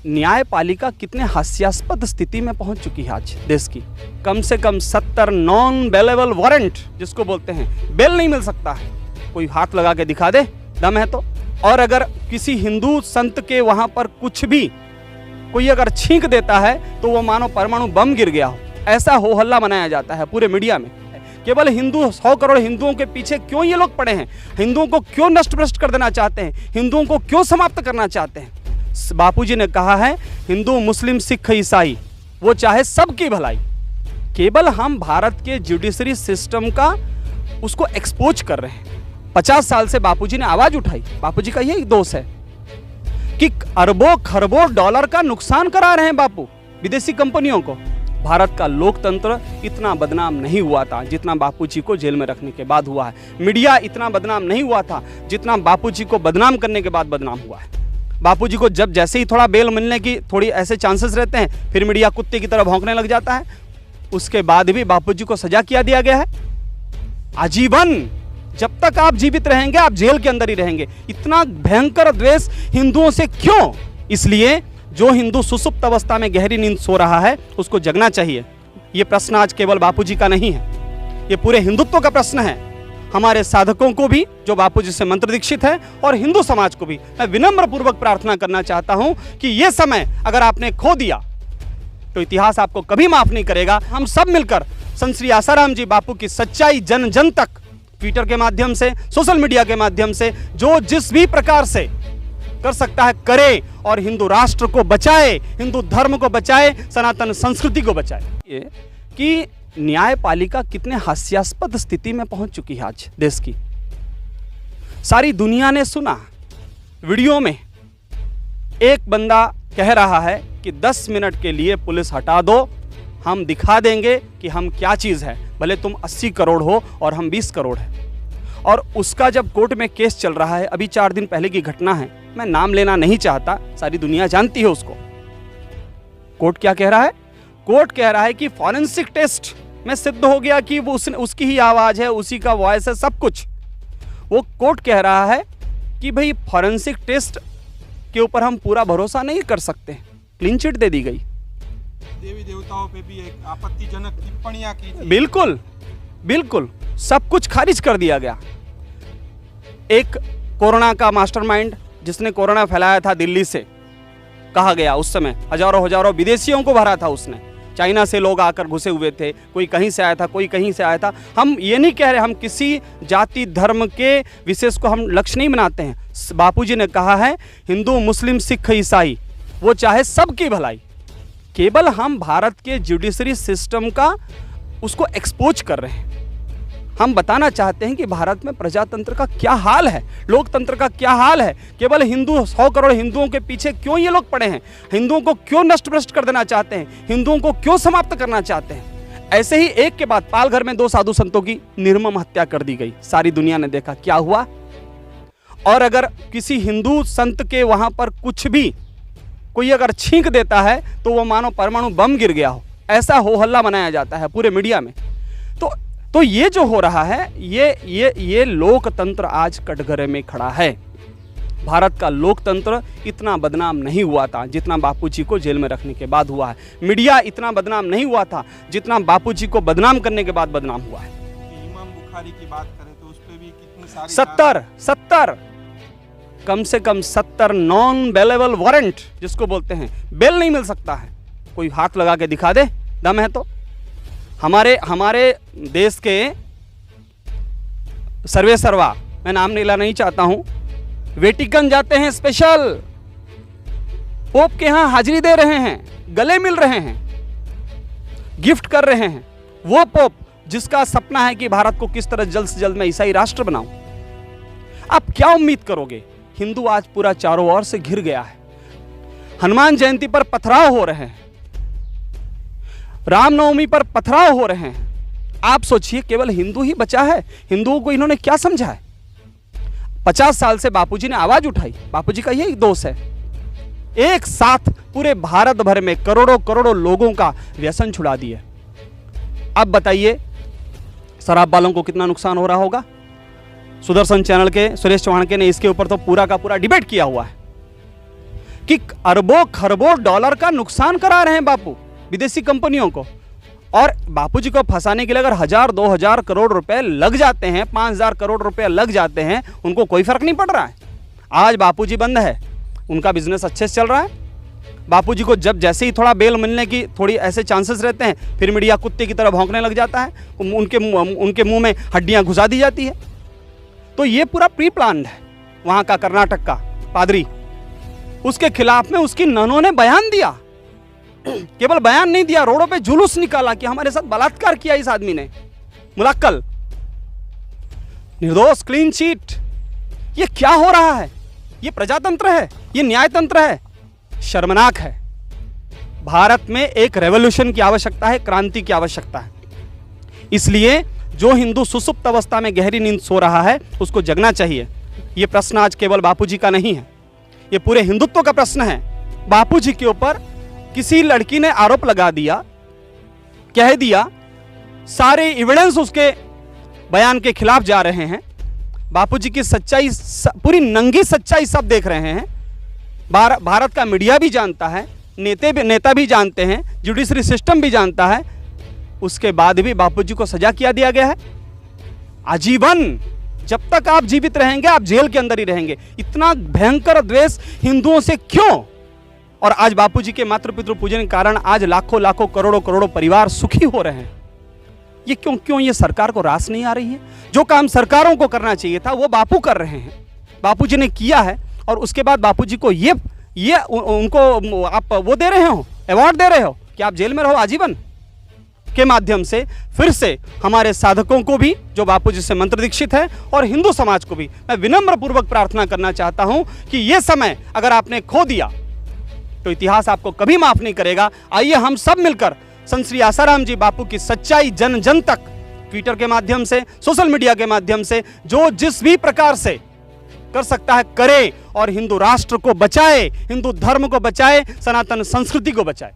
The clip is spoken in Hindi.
न्यायपालिका कितने हास्यास्पद स्थिति में पहुंच चुकी है आज देश की। कम से कम 70 नॉन बेलेबल वारंट जिसको बोलते हैं, बेल नहीं मिल सकता है। कोई हाथ लगा के दिखा दे, दम है तो। और अगर किसी हिंदू संत के वहां पर कुछ भी कोई अगर छींक देता है तो वो मानो परमाणु बम गिर गया हो, ऐसा हो हल्ला मनाया जाता है पूरे मीडिया में। केवल हिंदू 100 करोड़ हिंदुओं के पीछे क्यों ये लोग पड़े हैं? हिंदुओं को क्यों नष्ट भ्रष्ट कर देना चाहते हैं? हिंदुओं को क्यों समाप्त करना चाहते हैं? बापूजी ने कहा है, हिंदू मुस्लिम सिख ईसाई वो चाहे सबकी भलाई। केवल हम भारत के जुडिशरी सिस्टम का उसको एक्सपोज कर रहे हैं। 50 साल से बापूजी ने आवाज उठाई। बापूजी का यही दोष है कि अरबों खरबों डॉलर का नुकसान करा रहे हैं बापू विदेशी कंपनियों को। भारत का लोकतंत्र इतना बदनाम नहीं हुआ था जितना बापूजी को जेल में रखने के बाद हुआ है। मीडिया इतना बदनाम नहीं हुआ था जितना बापूजी को बदनाम करने के बाद बदनाम हुआ है। बापूजी को जब जैसे ही थोड़ा बेल मिलने की थोड़ी ऐसे चांसेस रहते हैं, फिर मीडिया कुत्ते की तरह भौंकने लग जाता है। उसके बाद भी बापूजी को सजा किया दिया गया है आजीवन। जब तक आप जीवित रहेंगे आप जेल के अंदर ही रहेंगे। इतना भयंकर द्वेष हिंदुओं से क्यों? इसलिए जो हिंदू सुसुप्त अवस्था में गहरी नींद सो रहा है उसको जगना चाहिए। यह प्रश्न आज केवल बापूजी का नहीं है, यह पूरे हिंदुत्व का प्रश्न है। हमारे साधकों को भी जो बापूजी से मंत्र दीक्षित है और हिंदू समाज को भी मैं विनम्र पूर्वक प्रार्थना करना चाहता हूं कि यह समय अगर आपने खो दिया तो इतिहास आपको कभी माफ नहीं करेगा। हम सब मिलकर संत श्री आसाराम जी बापू की सच्चाई जन जन तक ट्विटर के माध्यम से, सोशल मीडिया के माध्यम से जो जिस भी प्रकार से कर सकता है करे और हिंदू राष्ट्र को बचाए, हिंदू धर्म को बचाए, सनातन संस्कृति को बचाए। ये कि न्यायपालिका कितने हास्यास्पद स्थिति में पहुंच चुकी है आज देश की। सारी दुनिया ने सुना वीडियो में एक बंदा कह रहा है कि 10 मिनट के लिए पुलिस हटा दो, हम दिखा देंगे कि हम क्या चीज है, भले तुम 80 करोड़ हो और हम 20 करोड़ है। और उसका जब कोर्ट में केस चल रहा है, अभी 4 दिन पहले की घटना है, मैं नाम लेना नहीं चाहता, सारी दुनिया जानती है उसको। कोर्ट क्या कह रहा है? कोर्ट कह रहा है कि फॉरेंसिक टेस्ट में सिद्ध हो गया कि वो उसकी ही आवाज है, उसी का वॉइस है, सब कुछ। वो कोर्ट कह रहा है कि भाई फॉरेंसिक टेस्ट के ऊपर हम पूरा भरोसा नहीं कर सकते। क्लीन चिट दे दी गई। देवी देवताओं पे भी एक आपत्तिजनक टिप्पणियां की थी। बिल्कुल बिल्कुल सब कुछ खारिज कर दिया गया। एक कोरोना का मास्टरमाइंड जिसने कोरोना फैलाया था दिल्ली से, कहा गया उस समय हजारों विदेशियों को भरा था उसने। चाइना से लोग आकर घुसे हुए थे, कोई कहीं से आया था, कोई कहीं से आया था। हम ये नहीं कह रहे हम किसी जाति धर्म के विशेष को हम लक्ष्य नहीं बनाते हैं। बापूजी ने कहा है, हिंदू मुस्लिम सिख ईसाई वो चाहे सबकी भलाई। केवल हम भारत के जुडिशरी सिस्टम का उसको एक्सपोज कर रहे हैं। हम बताना चाहते हैं कि भारत में प्रजातंत्र का क्या हाल है, लोकतंत्र का क्या हाल है। केवल हिंदू 100 करोड़ हिंदुओं के पीछे क्यों ये लोग पड़े हैं? हिंदुओं को क्यों नष्ट भ्रष्ट कर देना चाहते हैं? हिंदुओं को क्यों समाप्त करना चाहते हैं? ऐसे ही एक के बाद पालघर में 2 साधु संतों की निर्मम हत्या कर दी गई। सारी दुनिया ने देखा क्या हुआ। और अगर किसी हिंदू संत के वहां पर कुछ भी कोई अगर छींक देता है तो वो मानो परमाणु बम गिर गया हो, ऐसा हो हल्ला मनाया जाता है पूरे मीडिया में। तो ये जो हो रहा है, ये लोकतंत्र आज कटघरे में खड़ा है। भारत का लोकतंत्र इतना बदनाम नहीं हुआ था जितना बापूजी को जेल में रखने के बाद हुआ है। मीडिया इतना बदनाम नहीं हुआ था जितना बापूजी को बदनाम करने के बाद बदनाम हुआ है। इमाम बुखारी की बात करें तो उस पे भी कितनी सारी 70 कम से कम 70 नॉन बेलेबल वारंट जिसको बोलते हैं, बेल नहीं मिल सकता है। कोई हाथ लगा के दिखा दे, दम है तो। हमारे देश के सर्वे सर्वा, मैं नाम नहीं चाहता हूं, वेटिकन जाते हैं स्पेशल, पोप के यहां हाजिरी दे रहे हैं, गले मिल रहे हैं, गिफ्ट कर रहे हैं। वो पोप जिसका सपना है कि भारत को किस तरह जल्द से जल्द मैं ईसाई राष्ट्र बनाऊं। आप क्या उम्मीद करोगे? हिंदू आज पूरा चारों ओर से घिर गया है। हनुमान जयंती पर पथराव हो रहे हैं, रामनवमी पर पथराव हो रहे हैं। आप सोचिए केवल हिंदू ही बचा है। हिंदुओं को इन्होंने क्या समझा है? 50 साल से बापूजी ने आवाज उठाई। बापूजी का यही दोष है। एक साथ पूरे भारत भर में करोड़ों लोगों का व्यसन छुड़ा दिए। अब बताइए शराब वालों को कितना नुकसान हो रहा होगा। सुदर्शन चैनल के सुरेश चौहान के ने इसके ऊपर तो पूरा का पूरा डिबेट किया हुआ है कि अरबों खरबों डॉलर का नुकसान करा रहे हैं बापू विदेशी कंपनियों को। और बापूजी को फंसाने के लिए अगर 1000-2000 करोड़ रुपए लग जाते हैं, 5000 करोड़ रुपए लग जाते हैं, उनको कोई फर्क नहीं पड़ रहा है। आज बापूजी बंद है, उनका बिजनेस अच्छे से चल रहा है। बापूजी को जब जैसे ही थोड़ा बेल मिलने की थोड़ी ऐसे चांसेस रहते हैं, फिर मीडिया कुत्ते की तरह भौंकने लग जाता है, उनके मुंह में हड्डियां घुसा दी जाती है। तो ये पूरा प्री प्लान्ड है। वहां का कर्नाटक का पादरी, उसके खिलाफ में उसकी ननों ने बयान दिया, केवल बयान नहीं दिया, रोडों पे जुलूस निकाला कि हमारे साथ बलात्कार किया इस आदमी ने। मुलक्कल, निर्दोष, क्लीन चिट। ये क्या हो रहा है? ये प्रजातंत्र है? ये न्यायतंत्र है? शर्मनाक है। भारत में एक रेवोल्यूशन की आवश्यकता है, क्रांति की आवश्यकता है। इसलिए जो हिंदू सुसुप्त अवस्था में गहरी नींद सो रहा है उसको जगना चाहिए। यह प्रश्न आज केवल बापूजी का नहीं है, यह पूरे हिंदुत्व का प्रश्न है। बापूजी के ऊपर किसी लड़की ने आरोप लगा दिया, कह दिया, सारे एविडेंस उसके बयान के खिलाफ जा रहे हैं। बापूजी की सच्चाई, पूरी नंगी सच्चाई सब देख रहे हैं। भारत का मीडिया भी जानता है, नेता भी जानते हैं, जुडिशरी सिस्टम भी जानता है। उसके बाद भी बापूजी को सजा किया दिया गया है आजीवन। जब तक आप जीवित रहेंगे आप जेल के अंदर ही रहेंगे। इतना भयंकर द्वेष हिंदुओं से क्यों? और आज बापूजी के मातृ पितृ पूजन के कारण आज लाखों लाखों करोड़ों करोड़ों परिवार सुखी हो रहे हैं। ये क्यों ये सरकार को रास नहीं आ रही है? जो काम सरकारों को करना चाहिए था वो बापू कर रहे हैं, बापूजी ने किया है। और उसके बाद बापूजी को ये उनको आप वो दे रहे हो, अवार्ड दे रहे हो कि आप जेल में रहो आजीवन। के माध्यम से फिर से हमारे साधकों को भी जो बापूजी से मंत्र दीक्षित है और हिंदू समाज को भी मैं विनम्र पूर्वक प्रार्थना करना चाहता हूं कि ये समय अगर आपने खो दिया तो इतिहास आपको कभी माफ नहीं करेगा। आइए हम सब मिलकर संत श्री आसाराम जी बापू की सच्चाई जन जन तक, ट्विटर के माध्यम से, सोशल मीडिया के माध्यम से, जो जिस भी प्रकार से कर सकता है करे और हिंदू राष्ट्र को बचाए, हिंदू धर्म को बचाए, सनातन संस्कृति को बचाए।